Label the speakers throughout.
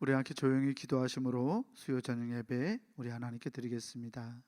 Speaker 1: 우리 함께 조용히 기도하심으로 수요 저녁 예배 우리 하나님께 드리겠습니다.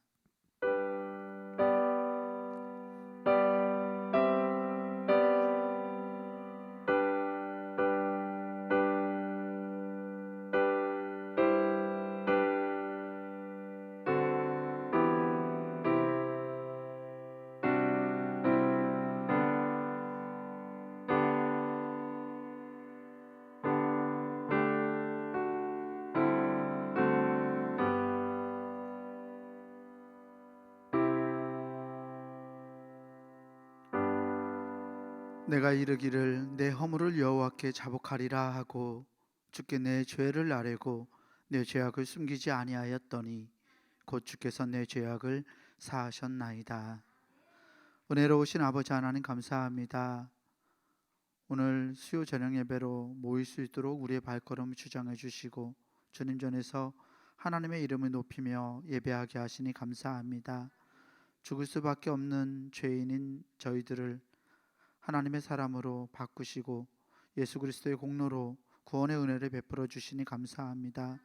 Speaker 1: 내가 이르기를 내 허물을 여호와께 자복하리라 하고 주께 내 죄를 아뢰고 내 죄악을 숨기지 아니하였더니 곧 주께서 내 죄악을 사하셨나이다. 은혜로우신 아버지 하나님 감사합니다. 오늘 수요 저녁 예배로 모일 수 있도록 우리의 발걸음을 주장해 주시고 주님 전에서 하나님의 이름을 높이며 예배하게 하시니 감사합니다. 죽을 수밖에 없는 죄인인 저희들을 하나님의 사람으로 바꾸시고 예수 그리스도의 공로로 구원의 은혜를 베풀어 주시니 감사합니다.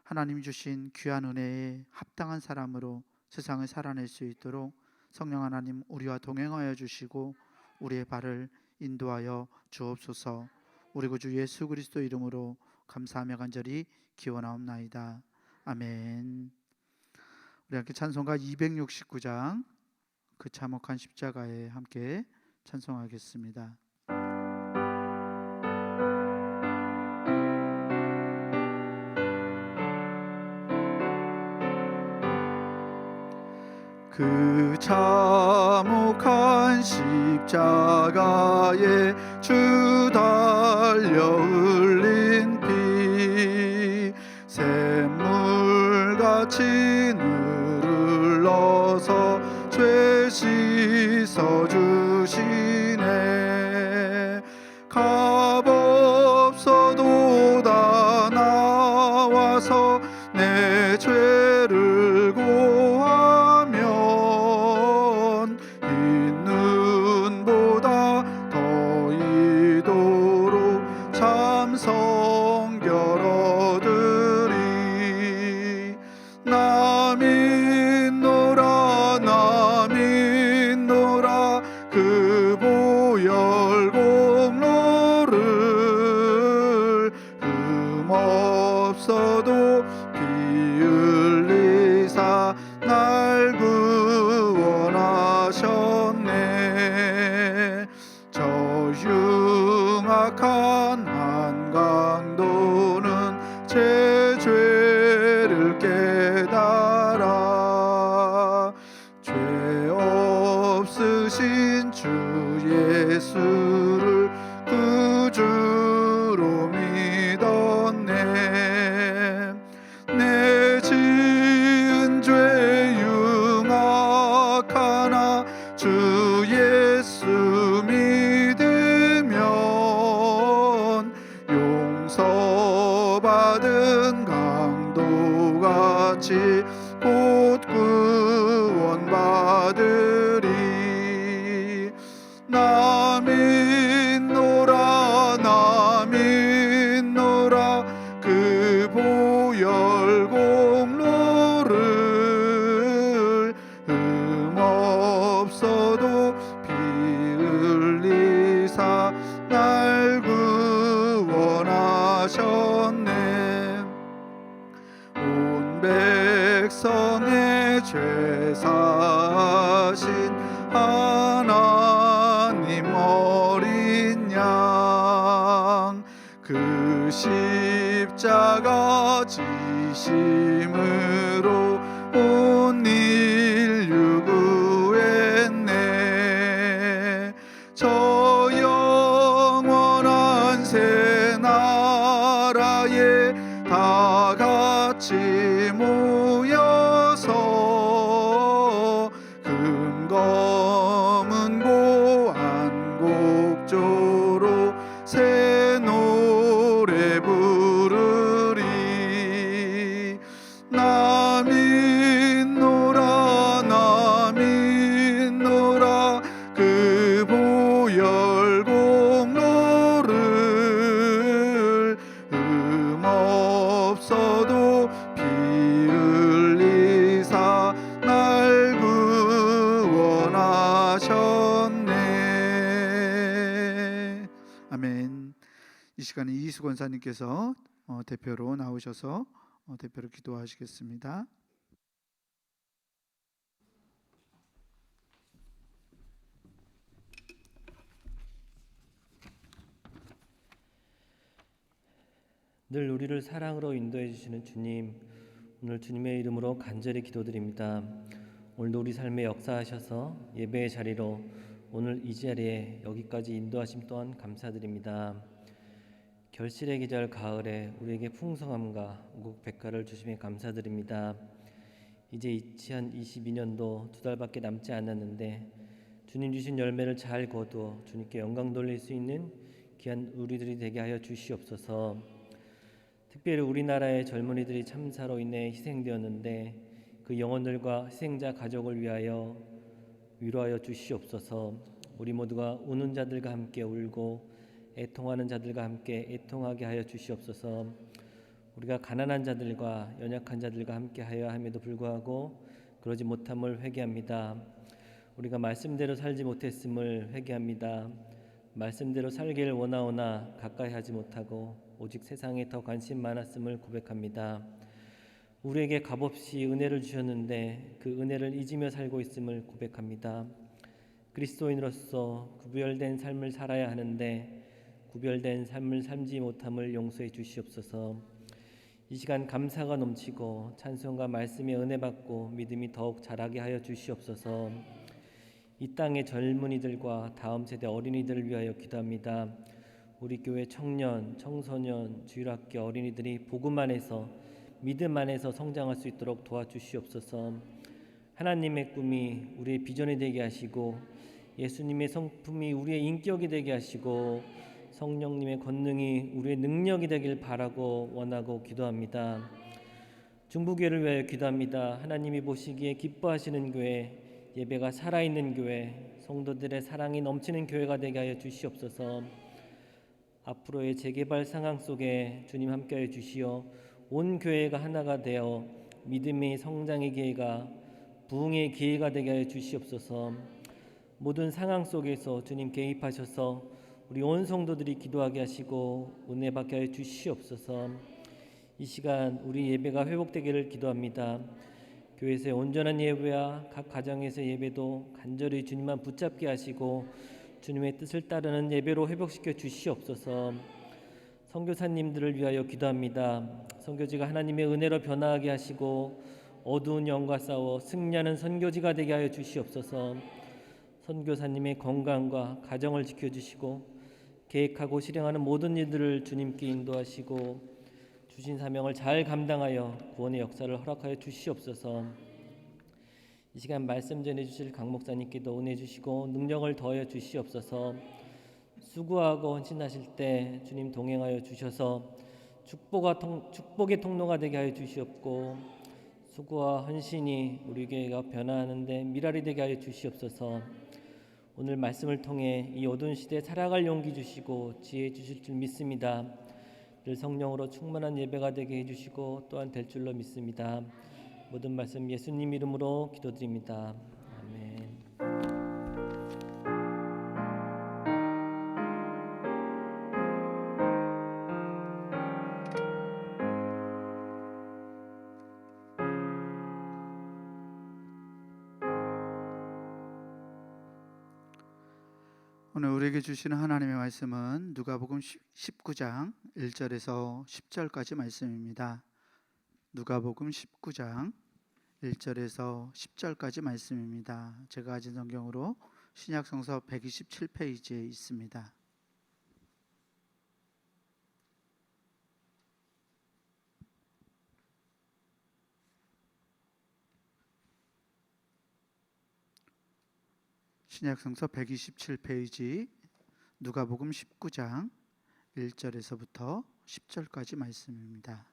Speaker 1: 하나님 주신 귀한 은혜에 합당한 사람으로 세상을 살아낼 수 있도록 성령 하나님 우리와 동행하여 주시고 우리의 발을 인도하여 주옵소서. 우리 구주 예수 그리스도 이름으로 감사하며 간절히 기원하옵나이다. 아멘. 우리 함께 찬송가 269장 그 참혹한 십자가에 함께 찬송하겠습니다. 그 참혹한 십자가에 주 달려 흘린 피 샘물같이 누를러서 죄 씻어 주시네. 값없어도 다 나와서 내 죄를 고하면 있는 보다 더 이도록 참 성결 얻으리. 나 믿노라 나 믿노라 그 보혈 공로를 흠없어도 피 흘리사 날 구원하셨네. 저 흉악한 한강도는 제 죄를 깨달아 죄 없으신 주 예수를 구주로 믿었네. 내 지은 죄 흉악하나 주 예수 믿으면 용서받은 강도같이 곧 구원받으리. 나 믿노라 나 믿노라 그 보혈 공로를 흠없어도 피 흘리사 날 구원하셨네. 온 백성의 죄 사신 하나님 어린 양 그 십자가 지심으로 온 인류 구했네. 저 영원한 새 나라에 다 같이 모여서 금검은 고안곡조로 새 노래 부르리. 나 믿노라 나 믿노라 그 보혈 공로를 흠없 없어도 피 흘리사 날 구원하셨네. 아멘. 이 시간에 이수 권사님께서 대표로 나오셔서 대표로 기도하시겠습니다.
Speaker 2: 늘 우리를 사랑으로 인도해 주시는 주님, 오늘 주님의 이름으로 간절히 기도드립니다. 오늘도 우리 삶에 역사하셔서 예배의 자리로 오늘 이 자리에 여기까지 인도하심 또한 감사드립니다. 결실의 계절 가을에 우리에게 풍성함과 우국백가를 주심에 감사드립니다. 이제 2022년도 2달밖에 남지 않았는데 주님 주신 열매를 잘 거두어 주님께 영광 돌릴 수 있는 귀한 우리들이 되게 하여 주시옵소서. 특별히 우리나라의 젊은이들이 참사로 인해 희생되었는데 그 영혼들과 희생자 가족을 위하여 위로하여 주시옵소서. 우리 모두가 우는 자들과 함께 울고 애통하는 자들과 함께 애통하게 하여 주시옵소서. 우리가 가난한 자들과 연약한 자들과 함께 하여 함에도 불구하고 그러지 못함을 회개합니다. 우리가 말씀대로 살지 못했음을 회개합니다. 말씀대로 살기를 원하오나 가까이 하지 못하고 오직 세상에 더 관심 많았음을 고백합니다. 우리에게 값없이 은혜를 주셨는데 그 은혜를 잊으며 살고 있음을 고백합니다. 그리스도인으로서 구별된 삶을 살아야 하는데 구별된 삶을 살지 못함을 용서해 주시옵소서. 이 시간 감사가 넘치고 찬송과 말씀의 은혜 받고 믿음이 더욱 자라게 하여 주시옵소서. 이 땅의 젊은이들과 다음 세대 어린이들을 위하여 기도합니다. 우리 교회 청년, 청소년, 주일학교 어린이들이 복음 안에서 믿음 안에서 성장할 수 있도록 도와주시옵소서. 하나님의 꿈이 우리의 비전이 되게 하시고 예수님의 성품이 우리의 인격이 되게 하시고 성령님의 권능이 우리의 능력이 되길 바라고 원하고 기도합니다. 중부교회를 위하여 기도합니다. 하나님이 보시기에 기뻐하시는 교회, 예배가 살아있는 교회, 성도들의 사랑이 넘치는 교회가 되게 하여 주시옵소서. 앞으로의 재개발 상황 속에 주님 함께하여 주시어 온 교회가 하나가 되어 믿음의 성장의 기회가 부흥의 기회가 되게 하여 주시옵소서. 모든 상황 속에서 주님 개입하셔서 우리 온 성도들이 기도하게 하시고 은혜 받게 하여 주시옵소서. 이 시간 우리 예배가 회복되기를 기도합니다. 교회에서의 온전한 예배와 각 가정에서의 예배도 간절히 주님만 붙잡게 하시고 주님의 뜻을 따르는 예배로 회복시켜 주시옵소서. 선교사님들을 위하여 기도합니다. 선교지가 하나님의 은혜로 변화하게 하시고 어두운 영과 싸워 승리하는 선교지가 되게 하여 주시옵소서. 선교사님의 건강과 가정을 지켜주시고 계획하고 실행하는 모든 일들을 주님께 인도하시고 주신 사명을 잘 감당하여 구원의 역사를 허락하여 주시옵소서. 이 시간 말씀 전해주실 강 목사님께도 은혜 주시고 능력을 더하여 주시옵소서. 수고하고 헌신하실 때 주님 동행하여 주셔서 축복의 통로가 되게 하여 주시옵고 수고와 헌신이 우리 교회가 변화하는데 미랄이 되게 하여 주시옵소서. 오늘 말씀을 통해 이 어두운 시대에 살아갈 용기 주시고 지혜 주실 줄 믿습니다. 늘 성령으로 충만한 예배가 되게 해주시고 또한 될 줄로 믿습니다. 모든 말씀 예수님 이름으로 기도드립니다. 아멘.
Speaker 1: 오늘 우리에게 주시는 하나님의 말씀은 누가복음 19장 1절에서 10절까지 말씀입니다. 누가복음 19장 1절에서 10절까지 말씀입니다. 제가 가진 성경으로 신약성서 127페이지에 있습니다. 신약성서 127페이지 누가복음 19장 1절에서부터 10절까지 말씀입니다.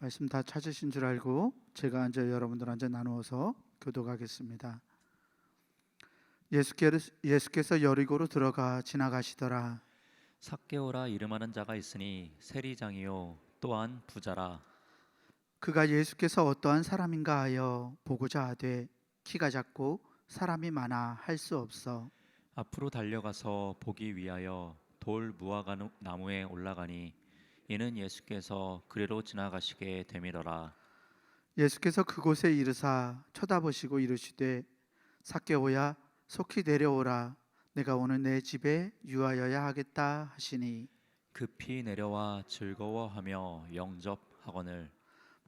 Speaker 1: 말씀 다 찾으신 줄 알고 제가 앉아 여러분들 앉아 나누어서 교독하겠습니다. 예수께서 여리고로 들어가 지나가시더라.
Speaker 3: 삭개오라 이름하는 자가 있으니 세리장이요 또한 부자라.
Speaker 1: 그가 예수께서 어떠한 사람인가 하여 보고자 하되 키가 작고 사람이 많아 할 수 없어
Speaker 3: 앞으로 달려가서 보기 위하여 돌 무화과 나무에 올라가니 이는 예수께서 그리로 지나가시게 되밀어라.
Speaker 1: 예수께서 그곳에 이르사 쳐다보시고 이르시되 삭개오야 속히 내려오라 내가 오늘 내 집에 유하여야 하겠다 하시니
Speaker 3: 급히 내려와 즐거워하며 영접하거늘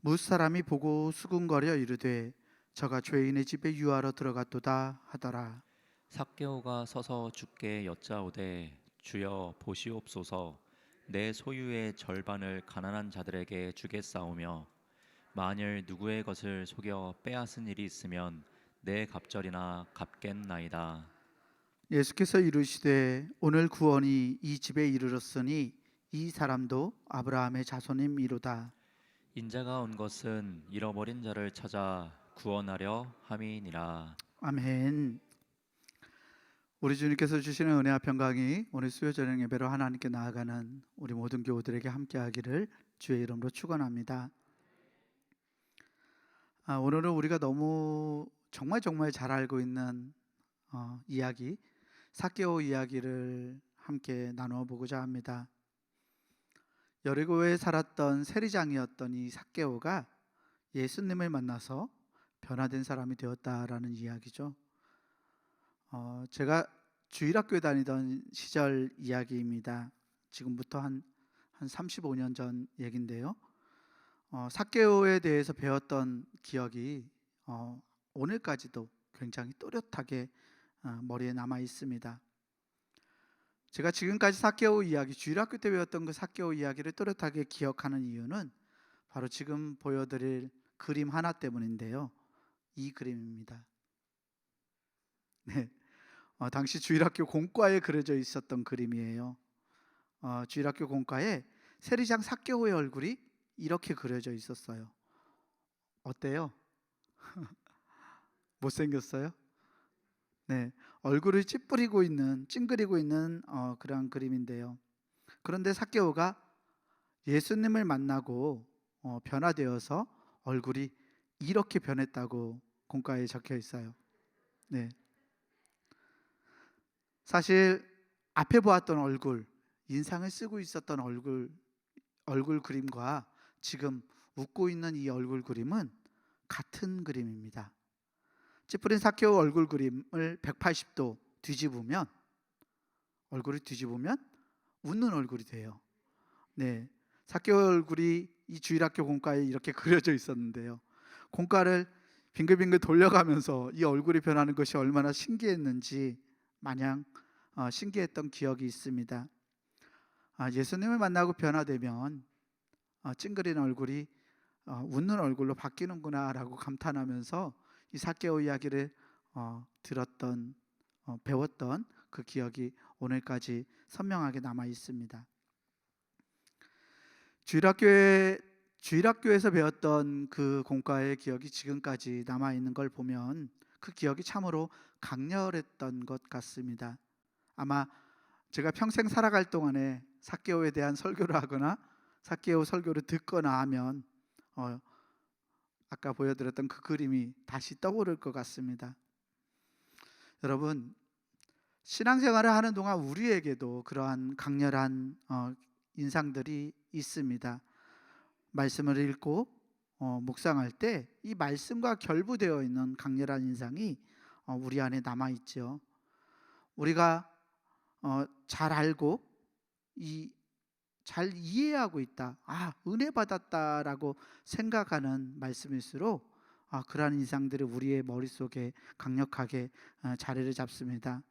Speaker 1: 무사람이 보고 수군거려 이르되 저가 죄인의 집에 유하러 들어갔도다 하더라.
Speaker 3: 삭개오가 서서 주께 여짜오되 주여 보시옵소서 내 소유의 절반을 가난한 자들에게 주겠사오며 만일 누구의 것을 속여 빼앗은 일이 있으면 내 갑절이나 갚겠나이다.
Speaker 1: 예수께서 이르시되 오늘 구원이 이 집에 이르렀으니 이 사람도 아브라함의 자손임이로다.
Speaker 3: 인자가 온 것은 잃어버린 자를 찾아 구원하려 함이니라.
Speaker 1: 아멘. 우리 주님께서 주시는 은혜와 평강이 오늘 수요 저녁 예배로 하나님께 나아가는 우리 모든 교우들에게 함께하기를 주의 이름으로 축원합니다. 오늘은 우리가 너무 정말 잘 알고 있는 이야기 삭개오 이야기를 함께 나누어 보고자 합니다. 여리고에 살았던 세리장이었던 이 삭개오가 예수님을 만나서 변화된 사람이 되었다라는 이야기죠. 제가 주일학교에 다니던 시절 이야기입니다. 지금부터 한 35년 전 얘긴데요. 삭개오에 대해서 배웠던 기억이 오늘까지도 굉장히 또렷하게 머리에 남아 있습니다. 제가 지금까지 삭개오 이야기, 주일학교 때 배웠던 그 삭개오 이야기를 또렷하게 기억하는 이유는 바로 지금 보여드릴 그림 하나 때문인데요. 이 그림입니다. 네, 당시 주일학교 공과에 그려져 있었던 그림이에요. 주일학교 공과에 세리장 삭개오의 얼굴이 이렇게 그려져 있었어요. 어때요? 못생겼어요? 네, 얼굴을 찡그리고 있는 그런 그림인데요. 그런데 삭개오가 예수님을 만나고 변화되어서 얼굴이 이렇게 변했다고 공과에 적혀 있어요. 네, 사실 앞에 보았던 얼굴, 인상을 쓰고 있었던 얼굴 그림과 지금 웃고 있는 이 얼굴 그림은 같은 그림입니다. 찌푸린 삭개오 얼굴 그림을 180도 뒤집으면 얼굴을 뒤집으면 웃는 얼굴이 돼요. 네, 삭개오 얼굴이 이 주일학교 공과에 이렇게 그려져 있었는데요. 공과를 빙글빙글 돌려가면서 이 얼굴이 변하는 것이 얼마나 신기했는지 마냥 신기했던 기억이 있습니다. 예수님을 만나고 변화되면 찡그린 얼굴이 웃는 얼굴로 바뀌는구나라고 감탄하면서 이 삭개오 이야기를 들었던 배웠던 그 기억이 오늘까지 선명하게 남아 있습니다. 주일학교에서 배웠던 그 공과의 기억이 지금까지 남아 있는 걸 보면 그 기억이 참으로 강렬했던 것 같습니다. 아마 제가 평생 살아갈 동안에 삭개오에 대한 설교를 하거나 삭개오 설교를 듣거나 하면 아까 보여드렸던 그 그림이 다시 떠오를 것 같습니다. 여러분, 신앙생활을 하는 동안 우리에게도 그러한 강렬한 인상들이 있습니다. 말씀을 읽고 묵상할 때 이 말씀과 결부되어 있는 강렬한 인상이 우리 안에 남아 있죠. 우리가 잘 알고 잘 이해하고 있다. 은혜 받았다라고 생각하는 말씀일수록 그러한 인상들이 우리의 머릿속에 강력하게 자리를 잡습니다.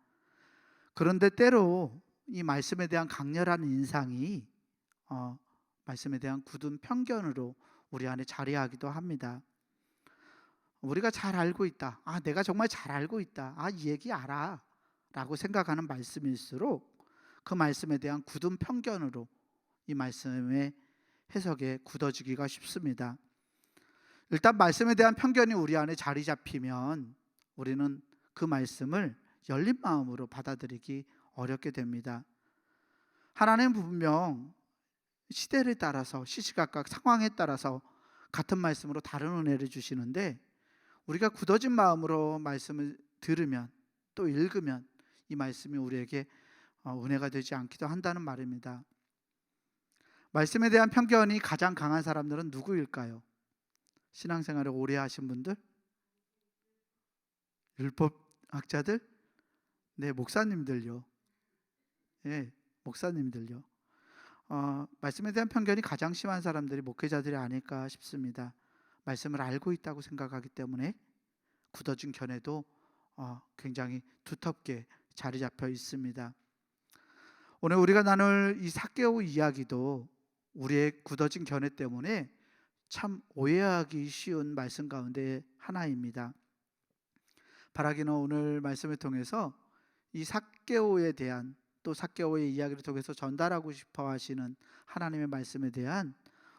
Speaker 1: 그런데 때로 이 말씀에 대한 강렬한 인상이 말씀에 대한 굳은 편견으로 우리 안에 자리하기도 합니다. 우리가 잘 알고 있다. 내가 정말 잘 알고 있다. 이 얘기 알아. 라고 생각하는 말씀일수록 그 말씀에 대한 굳은 편견으로 이 말씀의 해석에 굳어지기가 쉽습니다. 일단 말씀에 대한 편견이 우리 안에 자리 잡히면 우리는 그 말씀을 열린 마음으로 받아들이기 어렵게 됩니다. 하나님은 분명 시대를 따라서 시시각각 상황에 따라서 같은 말씀으로 다른 은혜를 주시는데, 우리가 굳어진 마음으로 말씀을 들으면 또 읽으면 이 말씀이 우리에게 은혜가 되지 않기도 한다는 말입니다. 말씀에 대한 편견이 가장 강한 사람들은 누구일까요? 신앙생활을 오래 하신 분들? 율법학자들? 네, 목사님들요. 예, 목사님들요. 말씀에 대한 편견이 가장 심한 사람들이 목회자들이 아닐까 싶습니다. 말씀을 알고 있다고 생각하기 때문에 굳어진 견해도 굉장히 두텁게 자리 잡혀 있습니다. 오늘 우리가 나눌 이 삭개오 이야기도 우리의 굳어진 견해 때문에 참 오해하기 쉬운 말씀 가운데 하나입니다. 바라기는 오늘 말씀을 통해서 이 삭개오에 대한, 또 삭개오의 이야기를 통해서 전달하고 싶어 하시는 하나님의 말씀에 대한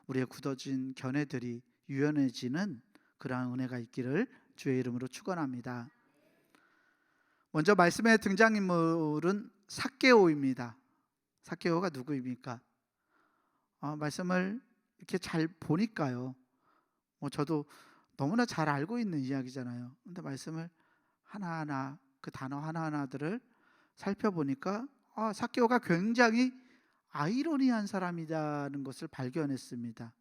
Speaker 1: 우리의 굳어진 견해들이 유연해지는 그러한 은혜가 있기를 주의 이름으로 축원합니다. 먼저 말씀의 등장인물은 삭개오입니다. 삭개오가 누구입니까? 말씀을 이렇게 잘 보니까요, 저도 너무나 잘 알고 있는 이야기잖아요. 근데 말씀을 하나하나, 그 단어 하나하나들을 살펴보니까 삭개오가 굉장히 아이러니한 사람이라는 것을 발견했습니다.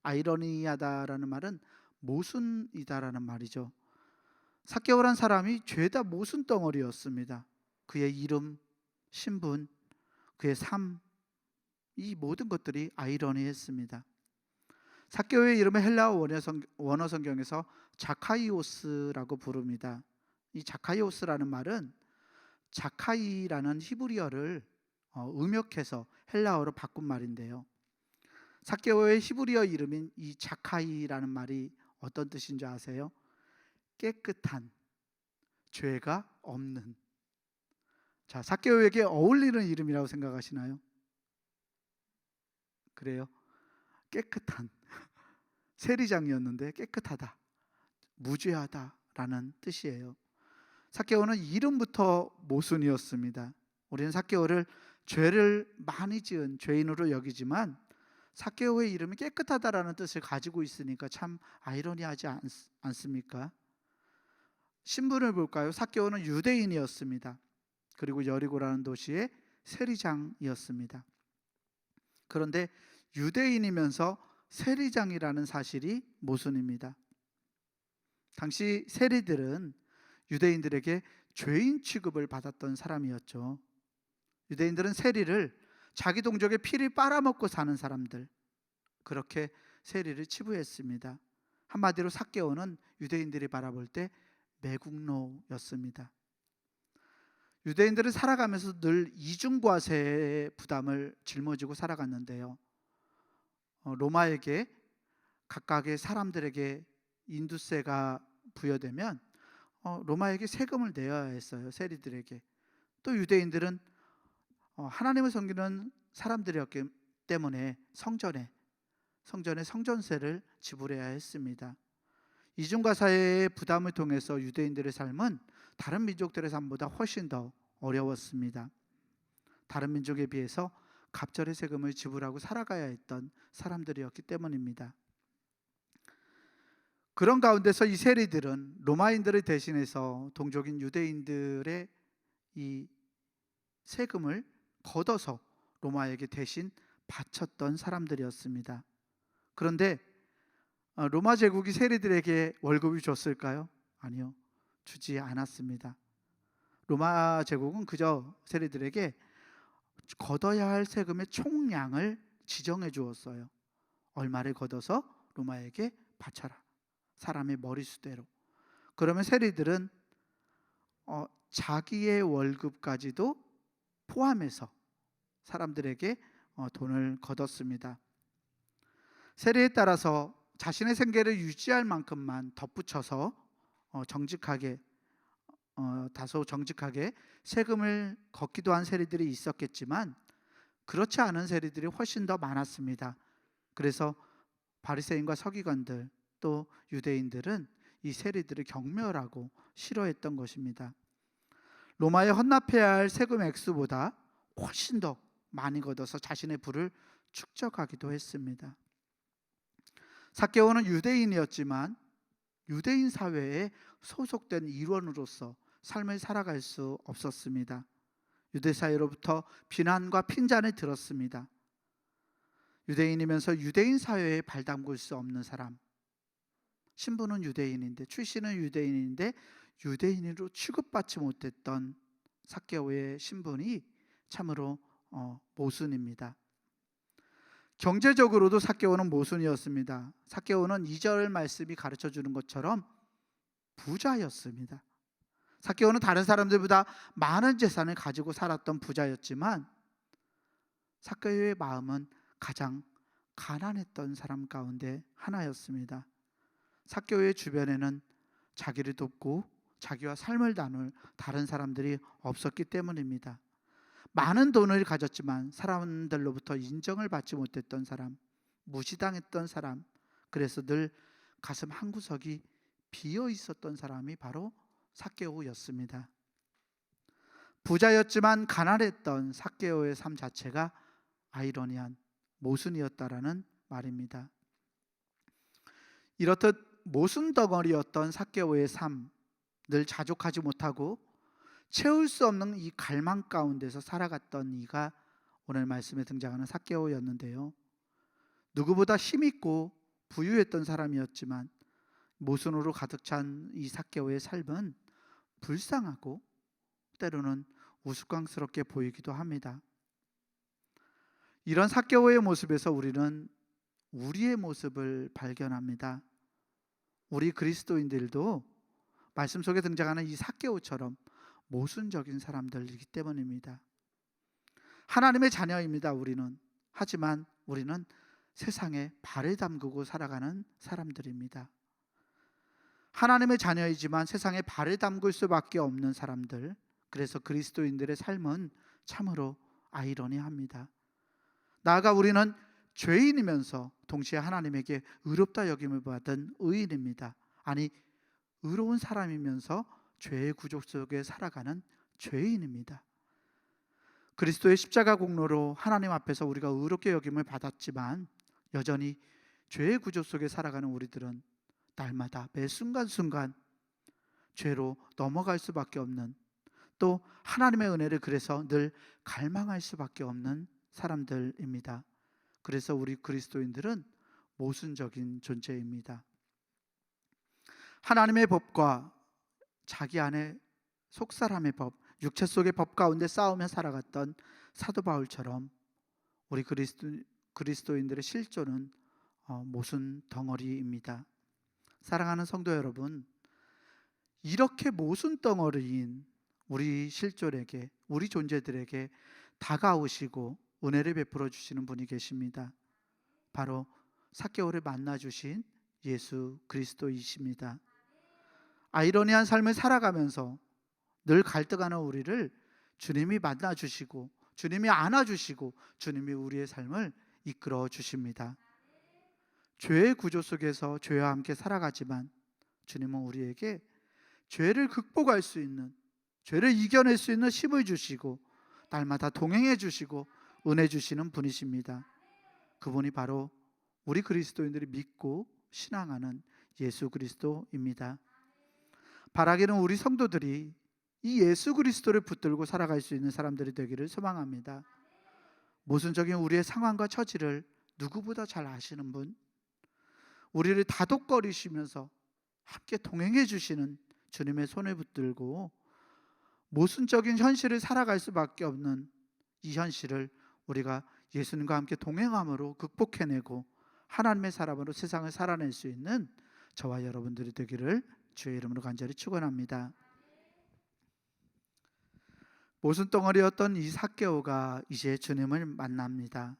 Speaker 1: 아이러니하다라는 말은 모순이다라는 말이죠. 삭개오란 사람이 죄다 모순 덩어리였습니다. 그의 이름, 신분, 그의 삶, 이 모든 것들이 아이러니했습니다. 삭개오의 이름을 헬라어 원어 성경에서 자카이오스라고 부릅니다. 이 자카이오스라는 말은 자카이라는 히브리어를 음역해서 헬라어로 바꾼 말인데요. 삭개오의 히브리어 이름인 이 자카이라는 말이 어떤 뜻인 줄 아세요? 깨끗한, 죄가 없는. 자, 삭개오에게 어울리는 이름이라고 생각하시나요? 그래요? 깨끗한, 세리장이었는데 깨끗하다, 무죄하다라는 뜻이에요. 삭개오는 이름부터 모순이었습니다. 우리는 삭개오를 죄를 많이 지은 죄인으로 여기지만 삭개오의 이름이 깨끗하다라는 뜻을 가지고 있으니까 참 아이러니하지 않습니까? 신분을 볼까요? 삭개오는 유대인이었습니다. 그리고 여리고라는 도시의 세리장이었습니다. 그런데 유대인이면서 세리장이라는 사실이 모순입니다. 당시 세리들은 유대인들에게 죄인 취급을 받았던 사람이었죠. 유대인들은 세리를 자기 동족의 피를 빨아먹고 사는 사람들, 그렇게 세리를 치부했습니다. 한마디로 삭개오는 유대인들이 바라볼 때 매국노였습니다. 유대인들은 살아가면서 늘 이중과세의 부담을 짊어지고 살아갔는데요. 로마에게 각각의 사람들에게 인두세가 부여되면 로마에게 세금을 내야 했어요. 세리들에게. 또 유대인들은 하나님을 섬기는 사람들이었기 때문에 성전에 성전세를 지불해야 했습니다. 이중과세의 부담을 통해서 유대인들의 삶은 다른 민족들의 삶보다 훨씬 더 어려웠습니다. 다른 민족에 비해서 갑절의 세금을 지불하고 살아가야 했던 사람들이었기 때문입니다. 그런 가운데서 이 세리들은 로마인들을 대신해서 동족인 유대인들의 이 세금을 걷어서 로마에게 대신 바쳤던 사람들이었습니다. 그런데 로마 제국이 세리들에게 월급을 줬을까요? 아니요, 주지 않았습니다. 로마 제국은 그저 세리들에게 걷어야 할 세금의 총량을 지정해 주었어요. 얼마를 걷어서 로마에게 바쳐라, 사람의 머리수대로. 그러면 세리들은 자기의 월급까지도 포함해서 사람들에게 돈을 걷었습니다. 세리에 따라서 자신의 생계를 유지할 만큼만 덧붙여서 정직하게, 다소 정직하게 세금을 걷기도 한 세리들이 있었겠지만 그렇지 않은 세리들이 훨씬 더 많았습니다. 그래서 바리새인과 서기관들, 또 유대인들은 이 세리들을 경멸하고 싫어했던 것입니다. 로마에 헌납해야 할 세금 액수보다 훨씬 더 많이 걷어서 자신의 부를 축적하기도 했습니다. 삭개오는 유대인이었지만 유대인 사회에 소속된 일원으로서 삶을 살아갈 수 없었습니다. 유대 사회로부터 비난과 핀잔을 들었습니다. 유대인이면서 유대인 사회에 발담글 수 없는 사람, 신분은 유대인인데, 출신은 유대인인데 유대인으로 취급받지 못했던 삭개오의 신분이 참으로 모순입니다. 경제적으로도 삭개오는 모순이었습니다. 삭개오는 2절 말씀이 가르쳐 주는 것처럼 부자였습니다. 삭개오는 다른 사람들보다 많은 재산을 가지고 살았던 부자였지만 삭개오의 마음은 가장 가난했던 사람 가운데 하나였습니다. 삭개오의 주변에는 자기를 돕고 자기와 삶을 나눌 다른 사람들이 없었기 때문입니다. 많은 돈을 가졌지만 사람들로부터 인정을 받지 못했던 사람, 무시당했던 사람, 그래서 늘 가슴 한구석이 비어 있었던 사람이 바로 삭개오였습니다. 부자였지만 가난했던 삭개오의 삶 자체가 아이러니한 모순이었다라는 말입니다. 이렇듯 모순 덩어리였던 삭개오의 삶, 늘 자족하지 못하고 채울 수 없는 이 갈망 가운데서 살아갔던 이가 오늘 말씀에 등장하는 삭개오였는데요. 누구보다 힘있고 부유했던 사람이었지만 모순으로 가득 찬 이 삭개오의 삶은 불쌍하고 때로는 우스꽝스럽게 보이기도 합니다. 이런 삭개오의 모습에서 우리는 우리의 모습을 발견합니다. 우리 그리스도인들도 말씀 속에 등장하는 이 삭개오처럼 모순적인 사람들이기 때문입니다. 하나님의 자녀입니다. 우리는. 하지만 우리는 세상에 발을 담그고 살아가는 사람들입니다. 하나님의 자녀이지만 세상에 발을 담글 수밖에 없는 사람들, 그래서 그리스도인들의 삶은 참으로 아이러니합니다. 나아가 우리는 죄인이면서 동시에 하나님에게 의롭다 여김을 받은 의인입니다. 아니, 의로운 사람이면서 죄의 구족 속에 살아가는 죄인입니다. 그리스도의 십자가 공로로 하나님 앞에서 우리가 의롭게 여김을 받았지만 여전히 죄의 구족 속에 살아가는 우리들은 날마다 매 순간순간 죄로 넘어갈 수밖에 없는, 또 하나님의 은혜를 그래서 늘 갈망할 수밖에 없는 사람들입니다. 그래서 우리 그리스도인들은 모순적인 존재입니다. 하나님의 법과 자기 안에 속사람의 법, 육체 속의 법 가운데 싸우며 살아갔던 사도 바울처럼 우리 그리스도인들의 실존은 모순 덩어리입니다. 사랑하는 성도 여러분, 이렇게 모순 덩어리인 우리 실존에게, 우리 존재들에게 다가오시고 은혜를 베풀어 주시는 분이 계십니다. 바로 삭개오를 만나 주신 예수 그리스도이십니다. 아이러니한 삶을 살아가면서 늘 갈등하는 우리를 주님이 만나 주시고 주님이 안아 주시고 주님이 우리의 삶을 이끌어 주십니다. 죄의 구조 속에서 죄와 함께 살아가지만 주님은 우리에게 죄를 극복할 수 있는, 죄를 이겨낼 수 있는 힘을 주시고 날마다 동행해 주시고 은혜 주시는 분이십니다. 그분이 바로 우리 그리스도인들이 믿고 신앙하는 예수 그리스도입니다. 바라기는 우리 성도들이 이 예수 그리스도를 붙들고 살아갈 수 있는 사람들이 되기를 소망합니다. 모순적인 우리의 상황과 처지를 누구보다 잘 아시는 분, 우리를 다독거리시면서 함께 동행해 주시는 주님의 손을 붙들고 모순적인 현실을 살아갈 수밖에 없는 이 현실을 우리가 예수님과 함께 동행함으로 극복해내고 하나님의 사람으로 세상을 살아낼 수 있는 저와 여러분들이 되기를 주의 이름으로 간절히 축원합니다. 모순 덩어리였던 이 삭개오가 이제 주님을 만납니다.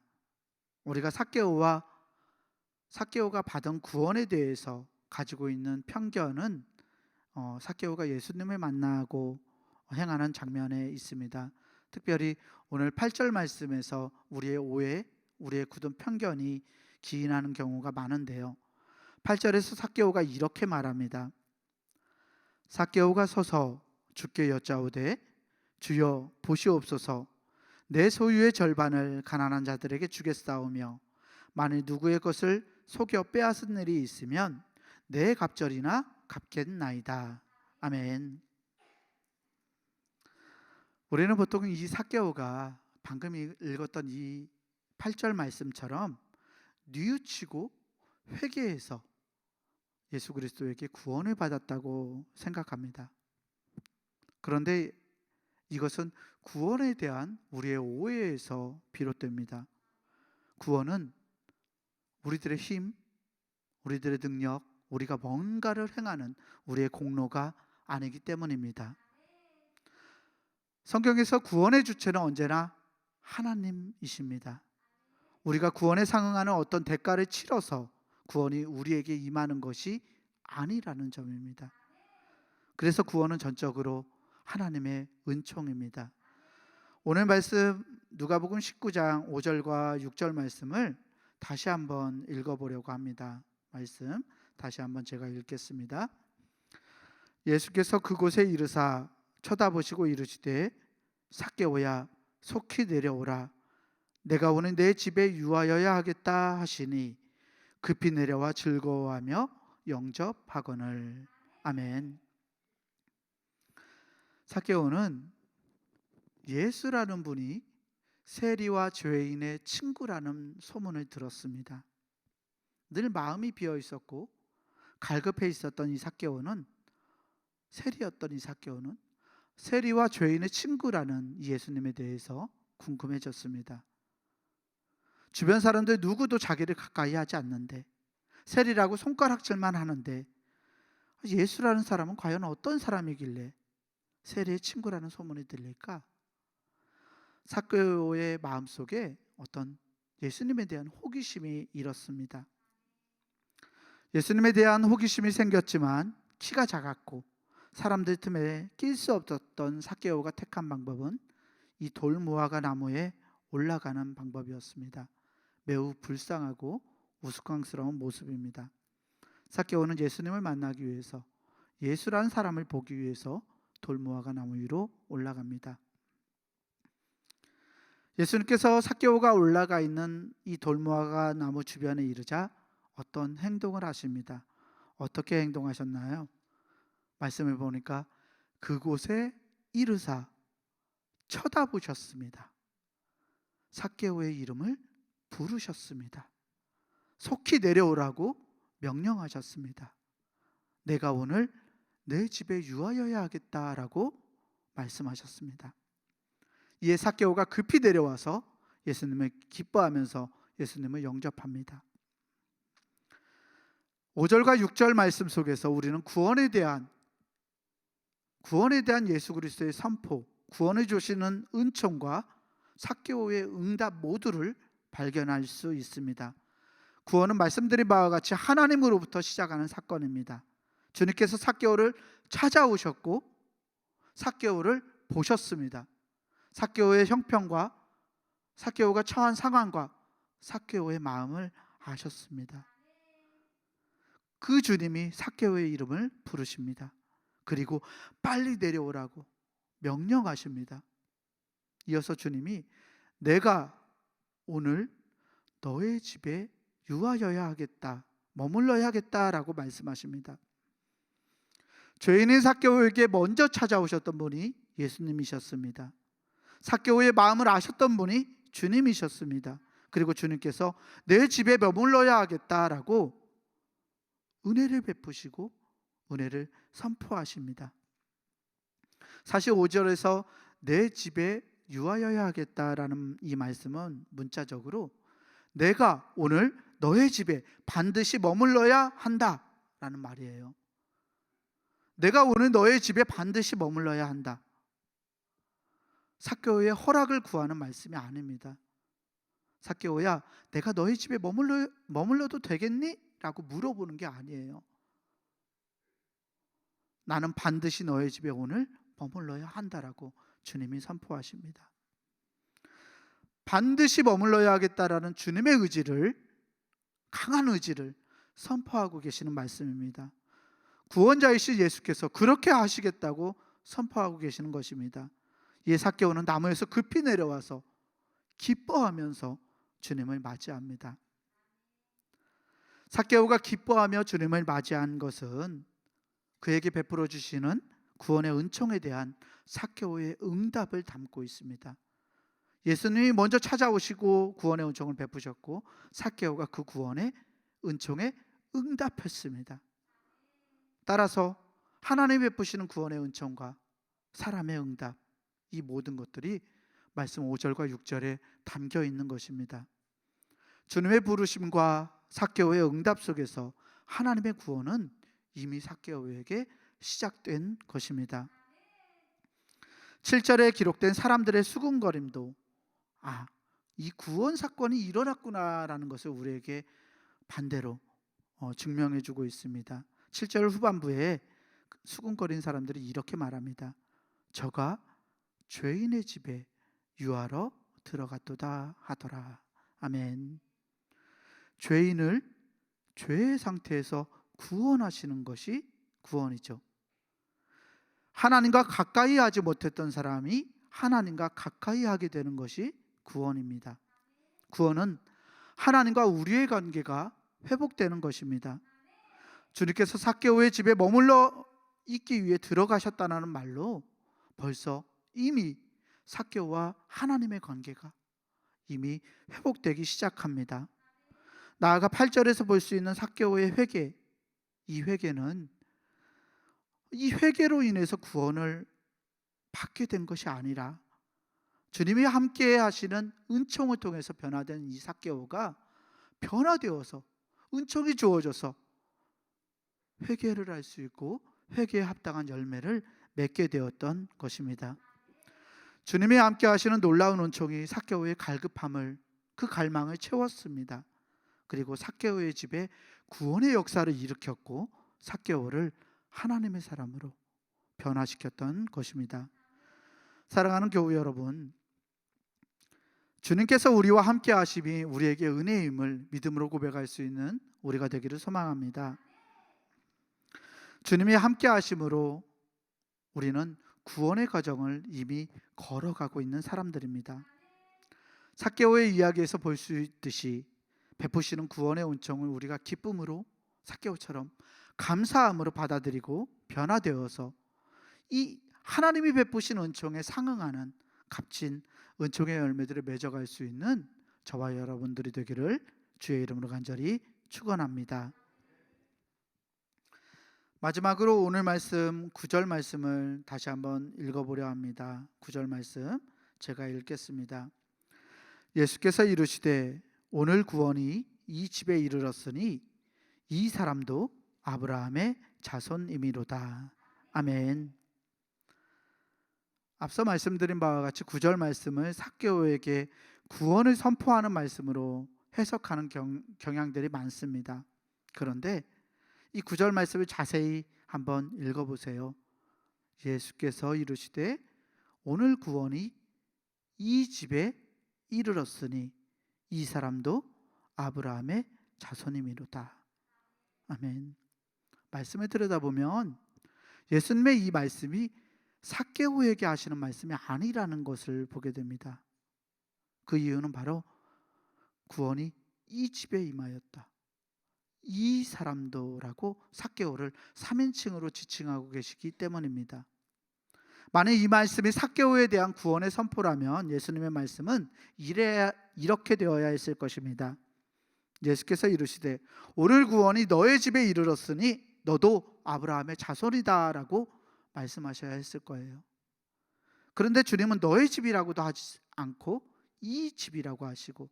Speaker 1: 우리가 삭개오가 받은 구원에 대해서 가지고 있는 편견은 삭개오가 예수님을 만나고 행하는 장면에 있습니다. 특별히 오늘 8절 말씀에서 우리의 오해, 우리의 굳은 편견이 기인하는 경우가 많은데요. 8절에서 삭개오가 이렇게 말합니다. 삭개오가 서서 주께 여짜오되 주여 보시옵소서. 내 소유의 절반을 가난한 자들에게 주겠사오며 만일 누구의 것을 속여 빼앗은 일이 있으면 내 갑절이나 갚겠나이다. 아멘. 우리는 보통 이 삭개오가 방금 읽었던 이 8절 말씀처럼 뉘우치고 회개해서 예수 그리스도에게 구원을 받았다고 생각합니다. 그런데 이것은 구원에 대한 우리의 오해에서 비롯됩니다. 구원은 우리들의 힘, 우리들의 능력, 우리가 뭔가를 행하는 우리의 공로가 아니기 때문입니다. 성경에서 구원의 주체는 언제나 하나님이십니다. 우리가 구원에 상응하는 어떤 대가를 치러서 구원이 우리에게 임하는 것이 아니라는 점입니다. 그래서 구원은 전적으로 하나님의 은총입니다. 오늘 말씀 누가복음 19장 5절과 6절 말씀을 다시 한번 읽어보려고 합니다. 말씀 다시 한번 제가 읽겠습니다. 예수께서 그곳에 이르사 쳐다보시고 이르시되 삭개오야 속히 내려오라. 내가 오늘 내 집에 유하여야 하겠다 하시니 급히 내려와 즐거워하며 영접하거늘. 아멘. 삭개오는 예수라는 분이 세리와 죄인의 친구라는 소문을 들었습니다. 늘 마음이 비어 있었고 갈급해 있었던 이 삭개오는, 세리였던 이 삭개오는 세리와 죄인의 친구라는 예수님에 대해서 궁금해졌습니다. 주변 사람들 누구도 자기를 가까이 하지 않는데, 세리라고 손가락질만 하는데 예수라는 사람은 과연 어떤 사람이길래 세리의 친구라는 소문이 들릴까? 삭개오의 마음속에 어떤 예수님에 대한 호기심이 일었습니다. 예수님에 대한 호기심이 생겼지만 키가 작았고 사람들 틈에 낄 수 없었던 삭개오가 택한 방법은 이 돌무화과 나무에 올라가는 방법이었습니다. 매우 불쌍하고 우스꽝스러운 모습입니다. 삭개오는 예수님을 만나기 위해서, 예수라는 사람을 보기 위해서 돌무화과 나무 위로 올라갑니다. 예수님께서 삭개오가 올라가 있는 이 돌무화과 나무 주변에 이르자 어떤 행동을 하십니다. 어떻게 행동하셨나요? 말씀을 보니까 그곳에 이르사 쳐다보셨습니다. 삭개오의 이름을 부르셨습니다. 속히 내려오라고 명령하셨습니다. 내가 오늘 내 집에 유하여야 하겠다라고 말씀하셨습니다. 이에 삭개오가 급히 내려와서 예수님을 기뻐하면서 예수님을 영접합니다. 5절과 6절 말씀 속에서 우리는 구원에 대한 예수 그리스도의 선포, 구원을 주시는 은총과 삭개오의 응답 모두를 발견할 수 있습니다. 구원은 말씀드린 바와 같이 하나님으로부터 시작하는 사건입니다. 주님께서 삭개오를 찾아오셨고 삭개오를 보셨습니다. 삭개오의 형편과 삭개오가 처한 상황과 삭개오의 마음을 아셨습니다. 그 주님이 삭개오의 이름을 부르십니다. 그리고 빨리 내려오라고 명령하십니다. 이어서 주님이 내가 오늘 너의 집에 유하여야 하겠다, 머물러야 하겠다라고 말씀하십니다. 죄인인 삭개오에게 먼저 찾아오셨던 분이 예수님이셨습니다. 삭개오의 마음을 아셨던 분이 주님이셨습니다. 그리고 주님께서 내 집에 머물러야 하겠다라고 은혜를 베푸시고 은혜를 선포하십니다. 사실 5절에서 내 집에 유하여야 하겠다라는 이 말씀은 문자적으로 내가 오늘 너의 집에 반드시 머물러야 한다라는 말이에요. 내가 오늘 너의 집에 반드시 머물러야 한다. 삭개오의 허락을 구하는 말씀이 아닙니다. 삭개오야, 내가 너희 집에 머물러도 되겠니? 라고 물어보는 게 아니에요. 나는 반드시 너의 집에 오늘 머물러야 한다라고 주님이 선포하십니다. 반드시 머물러야 하겠다라는 주님의 의지를, 강한 의지를 선포하고 계시는 말씀입니다. 구원자이신 예수께서 그렇게 하시겠다고 선포하고 계시는 것입니다. 이 삭개오는 나무에서 급히 내려와서 기뻐하면서 주님을 맞이합니다. 삭개오가 기뻐하며 주님을 맞이한 것은 그에게 베풀어 주시는 구원의 은총에 대한 삭개오의 응답을 담고 있습니다. 예수님이 먼저 찾아오시고 구원의 은총을 베푸셨고 삭개오가 그 구원의 은총에 응답했습니다. 따라서 하나님이 베푸시는 구원의 은총과 사람의 응답, 이 모든 것들이 말씀 5절과 6절에 담겨 있는 것입니다. 주님의 부르심과 삭개오의 응답 속에서 하나님의 구원은 이미 삭개오에게 시작된 것입니다. 7절에 기록된 사람들의 수군거림도 이 구원 사건이 일어났구나라는 것을 우리에게 반대로 증명해 주고 있습니다. 7절 후반부에 수군거린 사람들이 이렇게 말합니다. 저가 죄인의 집에 유하러 들어갔도다 하더라. 아멘. 죄인을 죄의 상태에서 구원하시는 것이 구원이죠. 하나님과 가까이 하지 못했던 사람이 하나님과 가까이 하게 되는 것이 구원입니다. 구원은 하나님과 우리의 관계가 회복되는 것입니다. 주님께서 삭개오의 집에 머물러 있기 위해 들어가셨다는 말로 벌써 이미 삭개오와 하나님의 관계가 이미 회복되기 시작합니다. 나아가 8절에서 볼 수 있는 삭개오의 회개, 이 회개는 이 회개로 인해서 구원을 받게 된 것이 아니라 주님이 함께 하시는 은총을 통해서 변화된 이 삭개오가 변화되어서 은총이 주어져서 회개를 할 수 있고 회개에 합당한 열매를 맺게 되었던 것입니다. 주님이 함께 하시는 놀라운 은총이 삭개오의 갈급함을, 그 갈망을 채웠습니다. 그리고 삭개오의 집에 구원의 역사를 일으켰고 삭개오를 하나님의 사람으로 변화시켰던 것입니다. 사랑하는 교우 여러분, 주님께서 우리와 함께 하심이 우리에게 은혜임을 믿음으로 고백할 수 있는 우리가 되기를 소망합니다. 주님이 함께 하심으로 우리는 구원의 과정을 이미 걸어가고 있는 사람들입니다. 삭개오의 이야기에서 볼 수 있듯이 베푸시는 구원의 은총을 우리가 기쁨으로 삭개오처럼 감사함으로 받아들이고 변화되어서 이 하나님이 베푸신 은총에 상응하는 값진 은총의 열매들을 맺어갈 수 있는 저와 여러분들이 되기를 주의 이름으로 간절히 축원합니다. 마지막으로 오늘 말씀 9절 말씀을 다시 한번 읽어보려 합니다. 9절 말씀 제가 읽겠습니다. 예수께서 이르시되 오늘 구원이 이 집에 이르렀으니 이 사람도 아브라함의 자손이미로다. 아멘. 앞서 말씀드린 바와 같이 9절 말씀을 삭개오에게 구원을 선포하는 말씀으로 해석하는 경향들이 많습니다. 그런데 이 9절 말씀을 자세히 한번 읽어보세요. 예수께서 이르시되 오늘 구원이 이 집에 이르렀으니 이 사람도 아브라함의 자손이미로다. 아멘. 말씀을 들여다보면 예수님의 이 말씀이 삭개오에게 하시는 말씀이 아니라는 것을 보게 됩니다. 그 이유는 바로 구원이 이 집에 임하였다. 이 사람도라고 삭개오를 3인칭으로 지칭하고 계시기 때문입니다. 만약 이 말씀이 삭개오에 대한 구원의 선포라면 예수님의 말씀은 이렇게 되어야 했을 것입니다. 예수께서 이르시되 오늘 구원이 너의 집에 이르렀으니 너도 아브라함의 자손이다 라고 말씀하셔야 했을 거예요. 그런데 주님은 너의 집이라고도 하지 않고 이 집이라고 하시고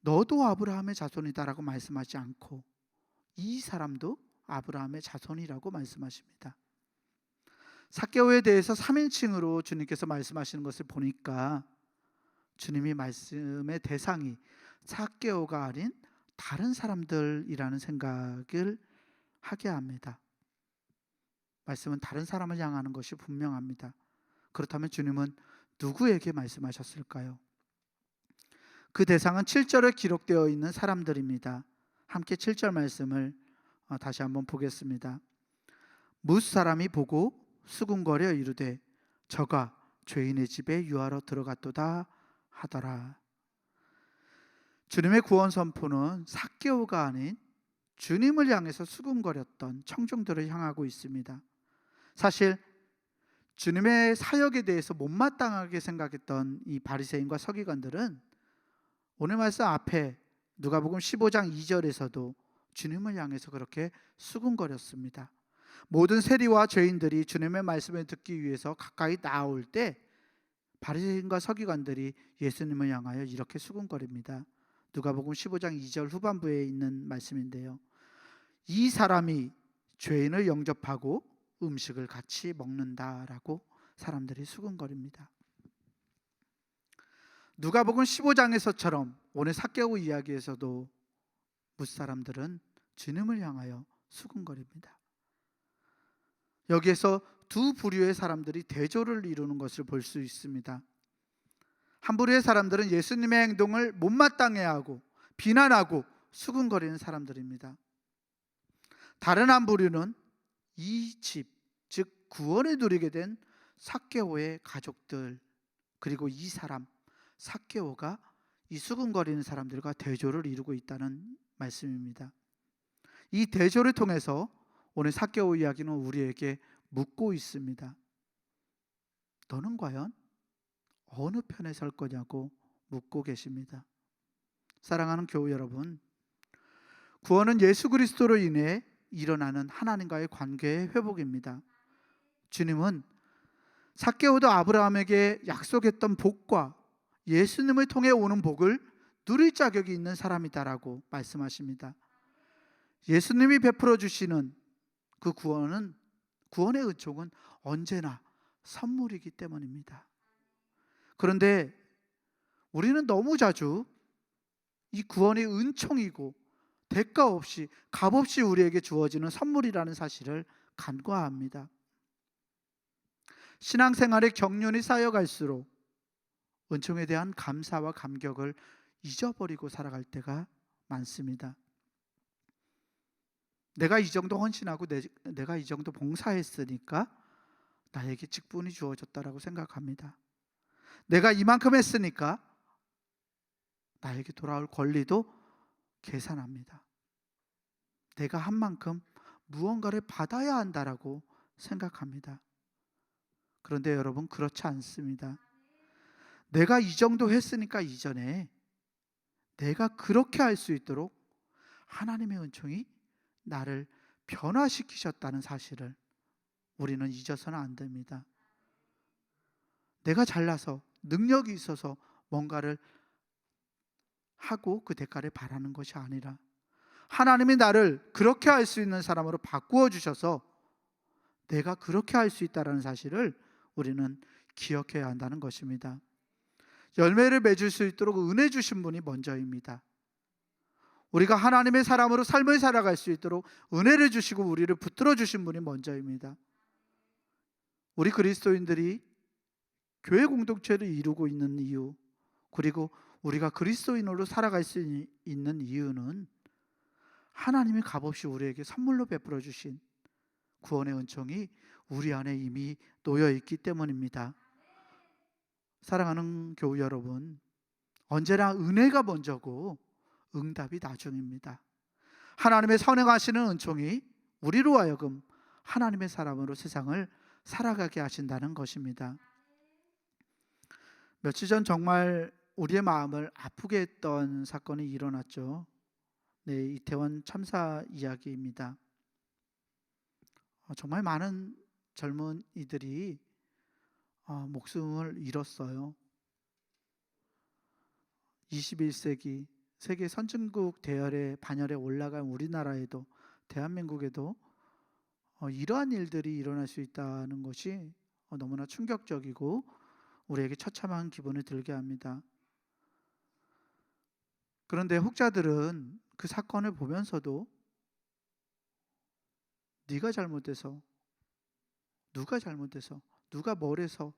Speaker 1: 너도 아브라함의 자손이다 라고 말씀하지 않고 이 사람도 아브라함의 자손이라고 말씀하십니다. 삭개오에 대해서 3인칭으로 주님께서 말씀하시는 것을 보니까 주님이 말씀의 대상이 삭개오가 아닌 다른 사람들이라는 생각을 하게 합니다. 말씀은 다른 사람을 향하는 것이 분명합니다. 그렇다면 주님은 누구에게 말씀하셨을까요? 그 대상은 7절에 기록되어 있는 사람들입니다. 함께 7절 말씀을 다시 한번 보겠습니다. 뭇 사람이 보고 수군거려 이르되 저가 죄인의 집에 유하러 들어갔도다 하더라. 주님의 구원 선포는 삭개오가 아닌 주님을 향해서 수군거렸던 청중들을 향하고 있습니다. 사실 주님의 사역에 대해서 못마땅하게 생각했던 이 바리새인과 서기관들은 오늘 말씀 앞에 누가복음 15장 2절에서도 주님을 향해서 그렇게 수군거렸습니다. 모든 세리와 죄인들이 주님의 말씀을 듣기 위해서 가까이 나올 때 바리새인과 서기관들이 예수님을 향하여 이렇게 수군거립니다. 누가복음 15장 2절 후반부에 있는 말씀인데요. 이 사람이 죄인을 영접하고 음식을 같이 먹는다라고 사람들이 수군거립니다. 누가복음 15장에서처럼 오늘 삭개오 이야기에서도 무사람들은 주님을 향하여 수군거립니다. 여기에서 두 부류의 사람들이 대조를 이루는 것을 볼 수 있습니다. 한 부류의 사람들은 예수님의 행동을 못마땅해하고 비난하고 수군거리는 사람들입니다. 다른 한 부류는 이 집, 즉 구원을 누리게 된 삭개오의 가족들, 그리고 이 사람 삭개오가 이 수군거리는 사람들과 대조를 이루고 있다는 말씀입니다. 이 대조를 통해서 오늘 삭개오 이야기는 우리에게 묻고 있습니다. 너는 과연 어느 편에 설 거냐고 묻고 계십니다. 사랑하는 교우 여러분, 구원은 예수 그리스도로 인해 일어나는 하나님과의 관계의 회복입니다. 주님은 삭개오도 아브라함에게 약속했던 복과 예수님을 통해 오는 복을 누릴 자격이 있는 사람이다라고 말씀하십니다. 예수님이 베풀어 주시는 그 구원의 은총은 언제나 선물이기 때문입니다. 그런데 우리는 너무 자주 이 구원의 은총이고 대가 없이 값없이 우리에게 주어지는 선물이라는 사실을 간과합니다. 신앙생활의 경륜이 쌓여갈수록 은총에 대한 감사와 감격을 잊어버리고 살아갈 때가 많습니다. 내가 이 정도 헌신하고 내가 이 정도 봉사했으니까 나에게 직분이 주어졌다라고 생각합니다. 내가 이만큼 했으니까 나에게 돌아올 권리도 계산합니다. 내가 한 만큼 무언가를 받아야 한다라고 생각합니다. 그런데 여러분, 그렇지 않습니다. 내가 이 정도 했으니까 이전에 내가 그렇게 할 수 있도록 하나님의 은총이 나를 변화시키셨다는 사실을 우리는 잊어서는 안 됩니다. 내가 잘나서 능력이 있어서 뭔가를 하고 그 대가를 바라는 것이 아니라 하나님이 나를 그렇게 할 수 있는 사람으로 바꾸어 주셔서 내가 그렇게 할 수 있다는 사실을 우리는 기억해야 한다는 것입니다. 열매를 맺을 수 있도록 은혜 주신 분이 먼저입니다. 우리가 하나님의 사람으로 삶을 살아갈 수 있도록 은혜를 주시고 우리를 붙들어 주신 분이 먼저입니다. 우리 그리스도인들이 교회 공동체를 이루고 있는 이유, 그리고 우리가 그리스도인으로 살아갈 수 있는 이유는 하나님이 값없이 우리에게 선물로 베풀어 주신 구원의 은총이 우리 안에 이미 놓여 있기 때문입니다. 사랑하는 교우 여러분, 언제나 은혜가 먼저고 응답이 나중입니다. 하나님의 선행하시는 은총이 우리로 하여금 하나님의 사람으로 세상을 살아가게 하신다는 것입니다. 며칠 전 정말 우리의 마음을 아프게 했던 사건이 일어났죠. 네, 이태원 참사 이야기입니다. 정말 많은 젊은이들이 목숨을 잃었어요. 21세기 세계 선진국 대열에 반열에 올라간 우리나라에도, 대한민국에도 이러한 일들이 일어날 수 있다는 것이 너무나 충격적이고 우리에게 처참한 기분을 들게 합니다. 그런데 혹자들은 그 사건을 보면서도 네가 잘못해서, 누가 잘못해서, 누가 뭘 해서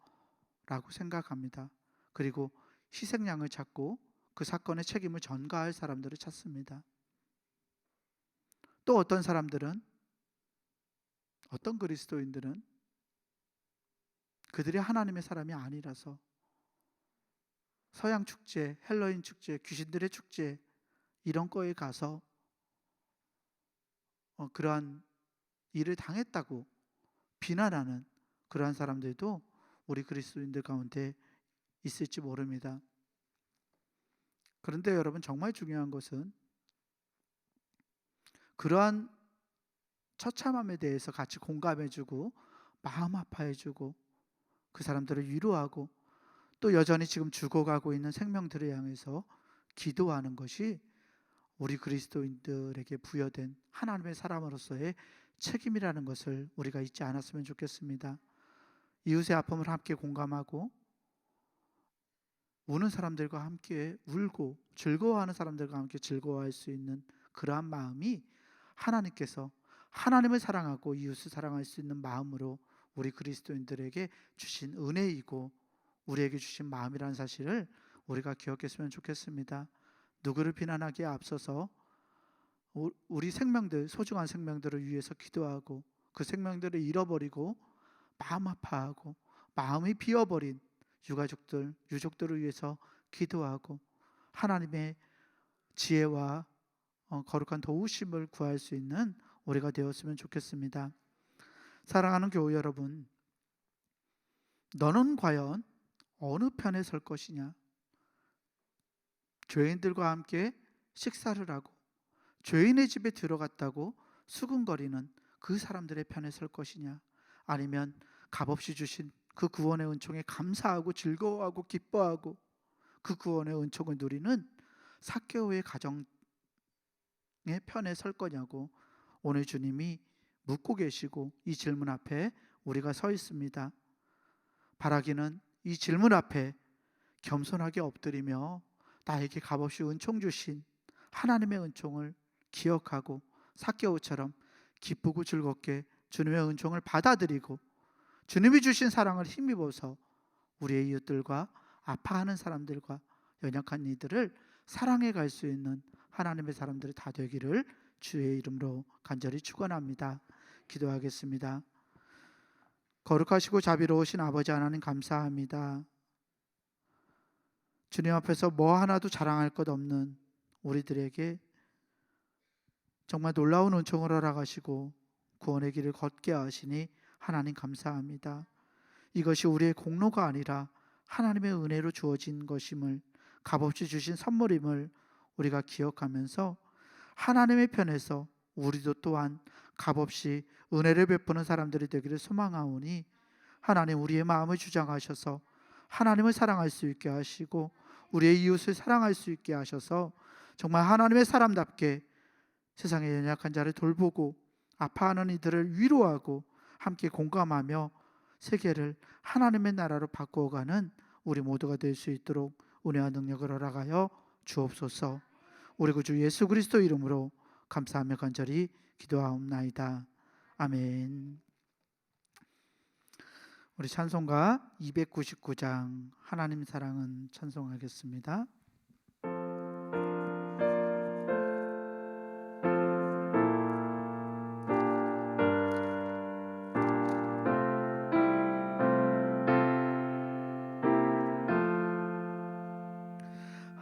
Speaker 1: 라고 생각합니다. 그리고 희생양을 찾고 그 사건의 책임을 전가할 사람들을 찾습니다. 또 어떤 사람들은, 어떤 그리스도인들은 그들이 하나님의 사람이 아니라서 서양 축제, 헬로윈 축제, 귀신들의 축제 이런 거에 가서 그러한 일을 당했다고 비난하는 그러한 사람들도 우리 그리스도인들 가운데 있을지 모릅니다. 그런데 여러분, 정말 중요한 것은 그러한 처참함에 대해서 같이 공감해주고 마음 아파해주고 그 사람들을 위로하고 또 여전히 지금 죽어가고 있는 생명들을 향해서 기도하는 것이 우리 그리스도인들에게 부여된 하나님의 사람으로서의 책임이라는 것을 우리가 잊지 않았으면 좋겠습니다. 이웃의 아픔을 함께 공감하고 우는 사람들과 함께 울고 즐거워하는 사람들과 함께 즐거워할 수 있는 그러한 마음이 하나님께서 하나님을 사랑하고 이웃을 사랑할 수 있는 마음으로 우리 그리스도인들에게 주신 은혜이고 우리에게 주신 마음이라는 사실을 우리가 기억했으면 좋겠습니다. 누구를 비난하기에 앞서서 우리 생명들, 소중한 생명들을 위해서 기도하고 그 생명들을 잃어버리고 마음 아파하고 마음이 비어버린 유족들을 위해서 기도하고 하나님의 지혜와 거룩한 도우심을 구할 수 있는 우리가 되었으면 좋겠습니다. 사랑하는 교우 여러분, 너는 과연 어느 편에 설 것이냐? 죄인들과 함께 식사를 하고 죄인의 집에 들어갔다고 수군거리는 그 사람들의 편에 설 것이냐? 아니면 값없이 주신 그 구원의 은총에 감사하고 즐거워하고 기뻐하고 그 구원의 은총을 누리는 삭개오의 가정의 편에 설 거냐고 오늘 주님이 묻고 계시고 이 질문 앞에 우리가 서 있습니다. 바라기는 이 질문 앞에 겸손하게 엎드리며 나에게 값없이 은총 주신 하나님의 은총을 기억하고 삭개오처럼 기쁘고 즐겁게 주님의 은총을 받아들이고 주님이 주신 사랑을 힘입어서 우리의 이웃들과 아파하는 사람들과 연약한 이들을 사랑해 갈 수 있는 하나님의 사람들이 다 되기를 주의 이름으로 간절히 축원합니다. 기도하겠습니다. 거룩하시고 자비로우신 아버지 하나님, 감사합니다. 주님 앞에서 뭐 하나도 자랑할 것 없는 우리들에게 정말 놀라운 은총을 허락하시고 구원의 길을 걷게 하시니 하나님 감사합니다. 이것이 우리의 공로가 아니라 하나님의 은혜로 주어진 것임을, 값없이 주신 선물임을 우리가 기억하면서 하나님의 편에서 우리도 또한 값없이 은혜를 베푸는 사람들이 되기를 소망하오니 하나님, 우리의 마음을 주장하셔서 하나님을 사랑할 수 있게 하시고 우리의 이웃을 사랑할 수 있게 하셔서 정말 하나님의 사람답게 세상의 연약한 자를 돌보고 아파하는 이들을 위로하고 함께 공감하며 세계를 하나님의 나라로 바꾸어가는 우리 모두가 될 수 있도록 은혜와 능력을 허락하여 주옵소서. 우리 구주 예수 그리스도 이름으로 감사하며 간절히 기도하옵나이다. 아멘. 우리 찬송가 299장 하나님 사랑은 찬송하겠습니다.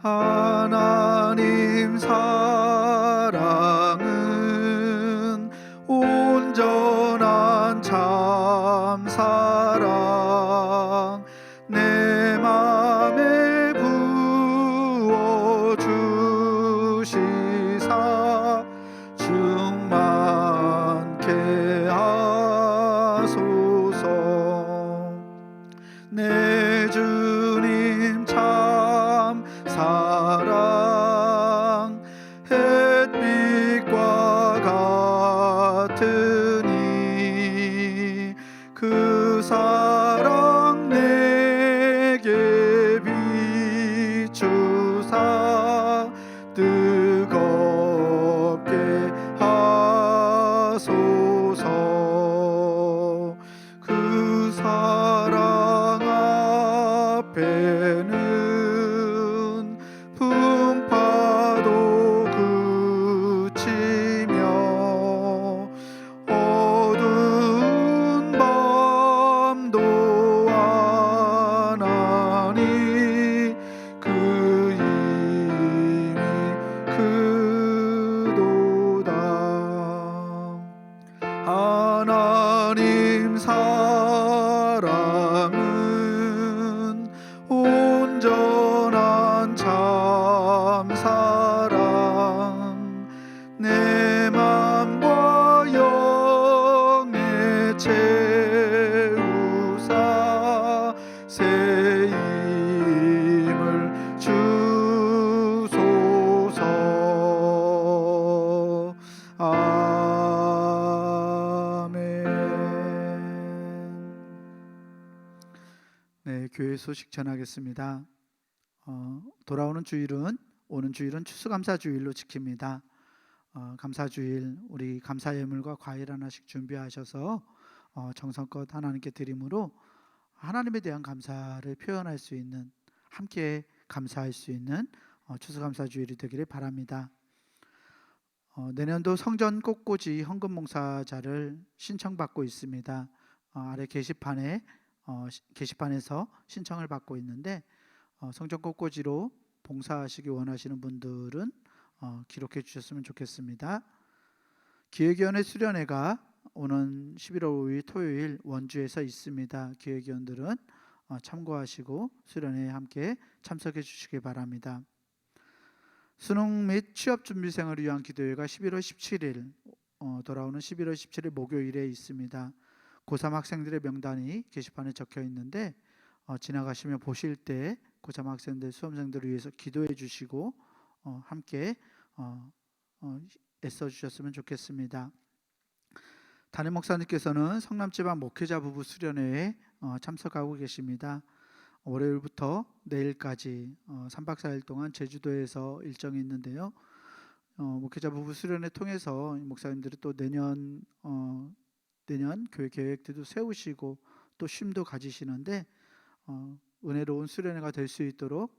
Speaker 1: 하나님 사랑은 온전한 참 사랑 내 맘에 부어 주시사 충만케 하소서. 내 주님 참 사랑 햇빛과 같으니 그 사랑 내게 비추사 뜨겁게 하소서. 그 사랑 앞에는 풍파도 그치며 어두운 밤도 교회 소식 전하겠습니다. 돌아오는 주일은 오는 주일은 추수감사주일로 지킵니다. 감사주일 우리 감사 예물과 과일 하나씩 준비하셔서 정성껏 하나님께 드림으로 하나님에 대한 감사를 표현할 수 있는, 함께 감사할 수 있는 추수감사주일이 되기를 바랍니다. 내년도 성전 꽃꽂이 헌금봉사자를 신청받고 있습니다. 아래 게시판에서 신청을 받고 있는데 성전 꽃꽂이로 봉사하시기 원하시는 분들은 기록해 주셨으면 좋겠습니다. 기획위원회 수련회가 오는 11월 5일 토요일 원주에서 있습니다. 기획위원들은 참고하시고 수련회에 함께 참석해 주시기 바랍니다. 수능 및 취업준비생을 위한 기도회가 11월 17일 돌아오는 11월 17일 목요일에 있습니다. 고3 학생들의 명단이 게시판에 적혀 있는데 지나가시면 보실 때 고3 학생들, 수험생들을 위해서 기도해 주시고 함께 애써 주셨으면 좋겠습니다. 담임 목사님께서는 성남지방 목회자 부부 수련회에 참석하고 계십니다. 월요일부터 내일까지 3박 4일 동안 제주도에서 일정이 있는데요. 목회자 부부 수련회 통해서 목사님들이 또 내년 교회 계획들도 세우시고 또 쉼도 가지시는데 은혜로운 수련회가 될 수 있도록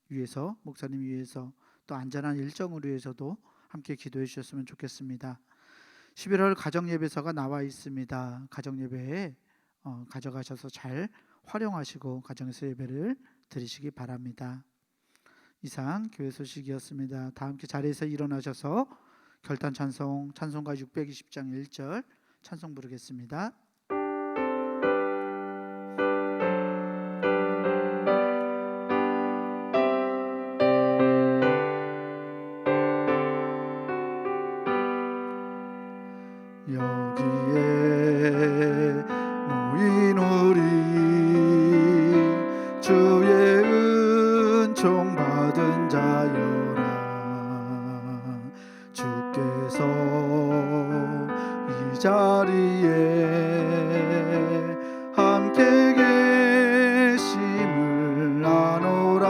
Speaker 1: 위해서, 목사님 위해서, 또 안전한 일정을 위해서도 함께 기도해 주셨으면 좋겠습니다. 11월 가정예배서가 나와 있습니다. 가정예배에 가져가셔서 잘 활용하시고 가정에서 예배를 드리시기 바랍니다. 이상 교회 소식이었습니다. 다 함께 자리에서 일어나셔서 결단 찬송가 620장 1절 찬송 부르겠습니다. 여기에 모인 우리 주의 은총 받은 자여라. 주께서 이 자리에 함께 계심을 아노라.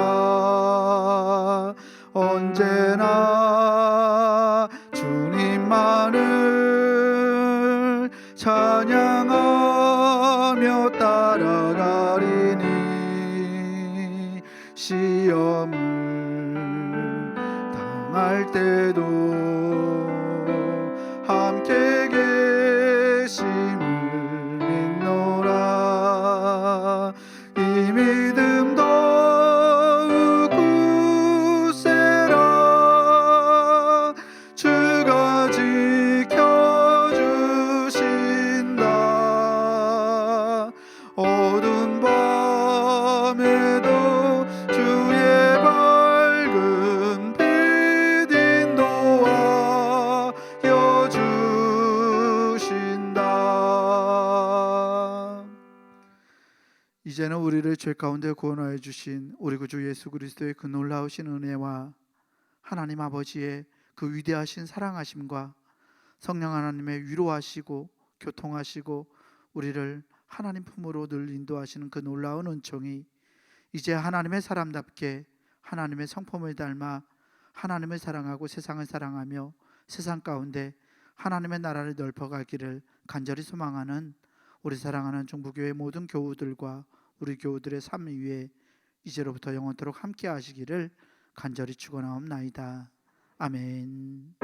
Speaker 1: 언제나 주님만을 찬양하며 따라가리니 시험을 당할 때도 함께 계심을 믿노라. 이 믿음 더욱 굳세라. 주가 지켜주신다. 어두운 밤에도 주의 밝은 빛 인도하여 주신다. 이제는 우리를 죄 가운데 구원하여 주신 우리 구주 예수 그리스도의 그 놀라우신 은혜와 하나님 아버지의 그 위대하신 사랑하심과 성령 하나님의 위로하시고 교통하시고 우리를 하나님 품으로 늘 인도하시는 그 놀라운 은총이 이제 하나님의 사람답게 하나님의 성품을 닮아 하나님을 사랑하고 세상을 사랑하며 세상 가운데 하나님의 나라를 넓혀가기를 간절히 소망하는 우리 사랑하는 중부교회 모든 교우들과 우리 교우들의 삶 위에 이제로부터 영원토록 함께 하시기를 간절히 축원하옵나이다. 아멘.